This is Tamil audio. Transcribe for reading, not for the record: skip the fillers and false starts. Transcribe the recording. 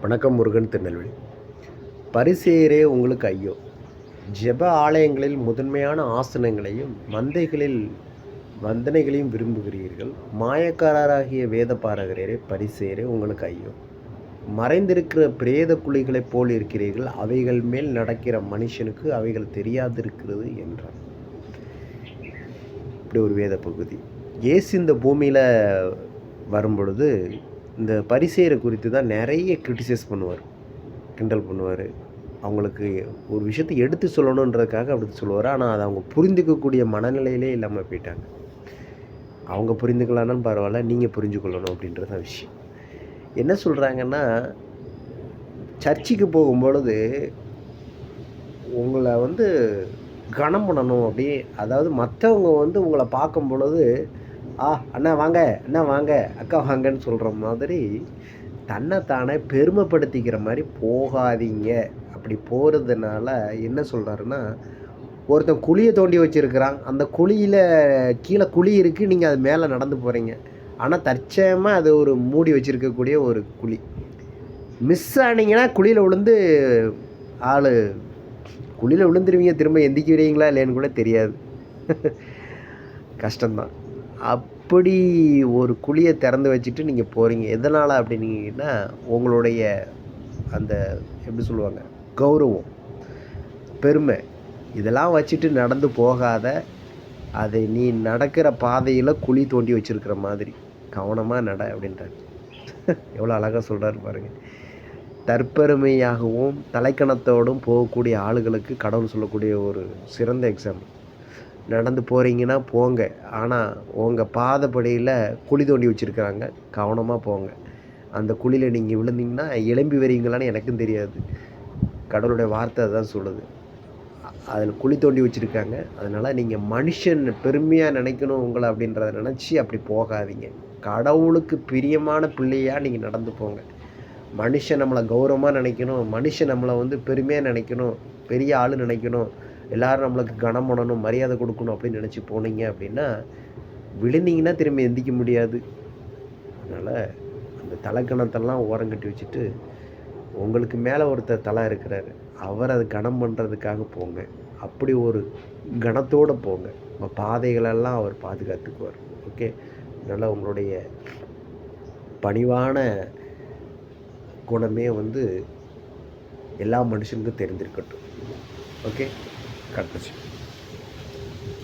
வணக்கம். முருகன், திருநெல்வேலி. பரிசேயரே உங்களுக்கு ஐயோ! ஜெப ஆலயங்களில் முதன்மையான ஆசனங்களையும் மந்தைகளில் வந்தனைகளையும் விரும்புகிறீர்கள். மாயக்காரராகிய வேத பாரகரே, பரிசேயரே உங்களுக்கு ஐயோ! மறைந்திருக்கிற பிரேத குழிகளைப் போல் இருக்கிறீர்கள். அவைகள் மேல் நடக்கிற மனுஷனுக்கு அவைகள் தெரியாதிருக்கிறது என்றார். இப்படி ஒரு வேத பகுதி. இயேசு இந்த பூமியில் வரும்பொழுது இந்த பரிசேயரை குறித்து தான் நிறைய கிரிட்டிசைஸ் பண்ணுவார், கிண்டல் பண்ணுவார். அவங்களுக்கு ஒரு விஷயத்தை எடுத்து சொல்லணுன்றதுக்காக அப்படி சொல்லுவார். ஆனால் அதை அவங்க புரிந்துக்கக்கூடிய மனநிலையிலே இல்லாமல் போயிட்டாங்க. அவங்க புரிந்துக்கலான்னு பரவாயில்ல, நீங்கள் புரிஞ்சுக்கொள்ளணும் அப்படின்றது தான் விஷயம். என்ன சொல்கிறாங்கன்னா, சர்ச்சுக்கு போகும்பொழுது உங்களை கனம் பண்ணணும் அப்படி. அதாவது மற்றவங்க உங்களை பார்க்கும் பொழுது, அண்ணா வாங்க, அண்ணா வாங்க, அக்கா வாங்கன்னு சொல்கிற மாதிரி தன்னைத்தானே பெருமைப்படுத்திக்கிற மாதிரி போகாதீங்க. அப்படி போகிறதுனால என்ன சொல்கிறாருன்னா, ஒருத்தன் குழியை தோண்டி வச்சுருக்கிறான். அந்த குழியில் கீழே குழி இருக்குது, நீங்கள் அது மேலே நடந்து போகிறீங்க. ஆனால் தற்சயமாக அது ஒரு மூடி வச்சுருக்கக்கூடிய ஒரு குழி. மிஸ் ஆனீங்கன்னா குழியில் விழுந்து குழியில் விழுந்துருவீங்க. திரும்ப எந்திக்கிறீங்களா இல்லைன்னு கூட தெரியாது. கஷ்டம்தான். அப்படி ஒரு குழியை திறந்து வச்சுட்டு நீங்கள் போகிறீங்க. எதனால் அப்படின்னீங்கன்னா, உங்களுடைய அந்த எப்படி சொல்லுவாங்க, கௌரவம், பெருமை, இதெல்லாம் வச்சுட்டு நடந்து போகாத. அதை நீ நடக்கிற பாதையில் குழி தோண்டி வச்சுருக்கிற மாதிரி கவனமாக நட அப்படின்றார். எவ்வளோ அழகாக சொல்கிறாரு பாருங்கள். தற்பெருமையாகவும் தலைக்கணத்தோடும் போகக்கூடிய ஆளுகளுக்கு கடவுள் சொல்லக்கூடிய ஒரு சிறந்த எக்ஸாம்பிள். நடந்து போகிறீங்கன்னா போங்க, ஆனால் உங்கள் பாதப்படியில் குழி தோண்டி வச்சுருக்கிறாங்க, கவனமாக போங்க. அந்த குழியில் நீங்கள் விழுந்தீங்கன்னா எழும்பி வரீங்களான்னு எனக்கும் தெரியாது. கடவுளுடைய வார்த்தை அதுதான் சொல்லுது. அதில் குழி தோண்டி வச்சுருக்காங்க. அதனால் நீங்கள் மனுஷன் பெருமையாக நினைக்கணும் உங்களை அப்படின்றத நினச்சி அப்படி போகாதீங்க. கடவுளுக்கு பிரியமான பிள்ளையாக நீங்கள் நடந்து போங்க. மனுஷன் நம்மளை கௌரவமாக நினைக்கணும், மனுஷன் நம்மளை பெருமையாக நினைக்கணும், பெரிய ஆள் நினைக்கணும், எல்லோரும் நம்மளுக்கு கனம் பண்ணணும், மரியாதை கொடுக்கணும் அப்படின்னு நினச்சி போனீங்க அப்படின்னா விழுந்தீங்கன்னா திரும்பி எந்திக்க முடியாது. அதனால் அந்த தலைக்கணத்தெல்லாம் ஓரங்கட்டி வச்சுட்டு உங்களுக்கு மேலே ஒருத்தர் தலை இருக்கிறாரு, அவர் அதை கனம் பண்ணுறதுக்காக போங்க. அப்படி ஒரு கனத்தோடு போங்க. உங்கள் பாதைகளெல்லாம் அவர் பாதுகாத்துக்குவார். ஓகே. அதனால் உங்களுடைய பணிவான குணமே எல்லா மனுஷனுக்கும் தெரிந்திருக்கட்டும். ஓகே. God bless you.